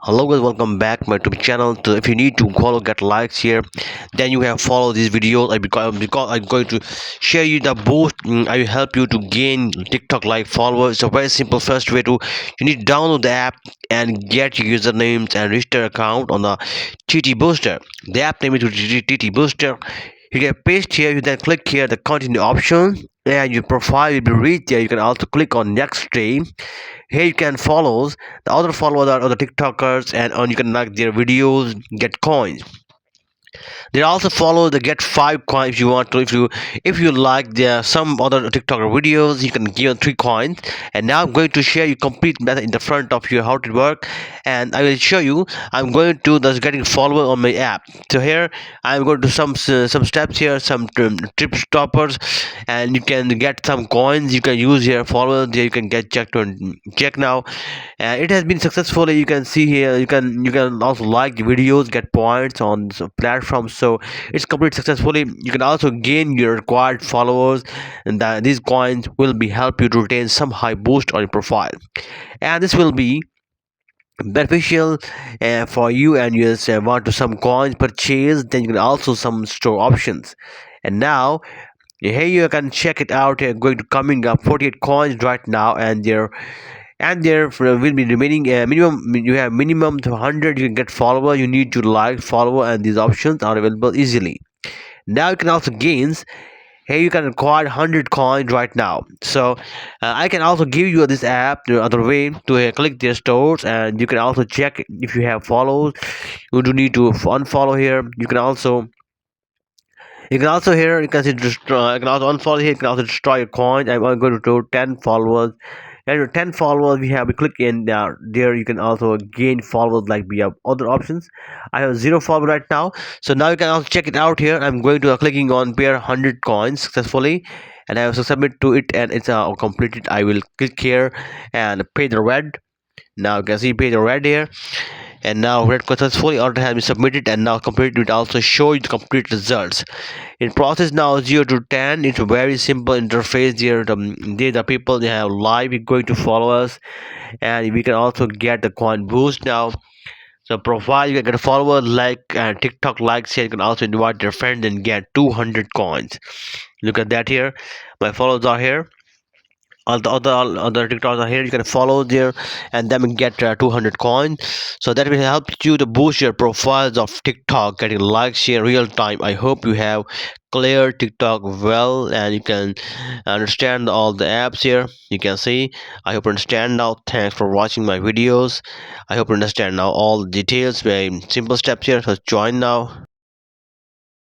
Hello guys, welcome back to my YouTube channel. So if you need to follow, get likes here, then you have follow these videos. Because I'm going to share you the boost. I will help you to gain TikTok like followers. It's a very simple first way to you need to download the app and get your usernames and register account on the TT Booster. The app name is TT Booster. You can paste here. You then click here the continue option, and your profile will be reached there. You can also click on next stream. Here you can follow the other followers are other TikTokers, and you can like their videos, get coins. They also follow the get 5 coins if you want to. If you like the some other TikToker videos, you can give them 3 coins. And now I'm going to share you complete method in the front of you how it work, and I will show you. I'm going to the getting follower on my app. So here I'm going to some steps here, some trip stoppers, and you can get some coins. You can use here followers. There you can get check now, and it has been successfully. You can see here. You can also like the videos, get points on the platforms. So it's completed successfully. You can also gain your required followers, and that these coins will be help you to retain some high boost on your profile, and this will be beneficial for you. And you just want to some coins purchase, then you can also some store options. And now here you can check it out. Going to coming up 48 coins right now, and there will be remaining minimum. You have minimum to 100. You can get follower. You need to like follower, and these options are available easily. Now you can also gains. Here you can acquire 100 coins right now. So I can also give you this app the other way to click their stores, and you can also check if you have follows. You do need to unfollow here. You can also here you can see destroy. You can also unfollow here. You can also destroy a coin. I'm going to do 10 followers. And your 10 followers we click in there. You can also gain followers like we have other options. I have 0 follower right now. So now you can also check it out here. I'm going to clicking on pair 100 coins successfully, and I have to submit to it, and it's completed. I will click here and pay the red. Now you can see pay the red here, and now red successfully order has been submitted, and now completed will also show you the complete results in process. Now 0 to 10, it's a very simple interface here. The people they have live going to follow us, and we can also get the coin boost now. So profile, you can get a follower like and TikTok likes here. You can also invite your friend and get 200 coins. Look at that here. My followers are here. All the other TikToks are here. You can follow there and then get 200 coins. So that will help you to boost your profiles of TikTok, getting likes here real time. I hope you have clear TikTok well, and you can understand all the apps here. You can see. I hope you understand now. Thanks for watching my videos. I hope you understand now all the details. Very simple steps here. So join now.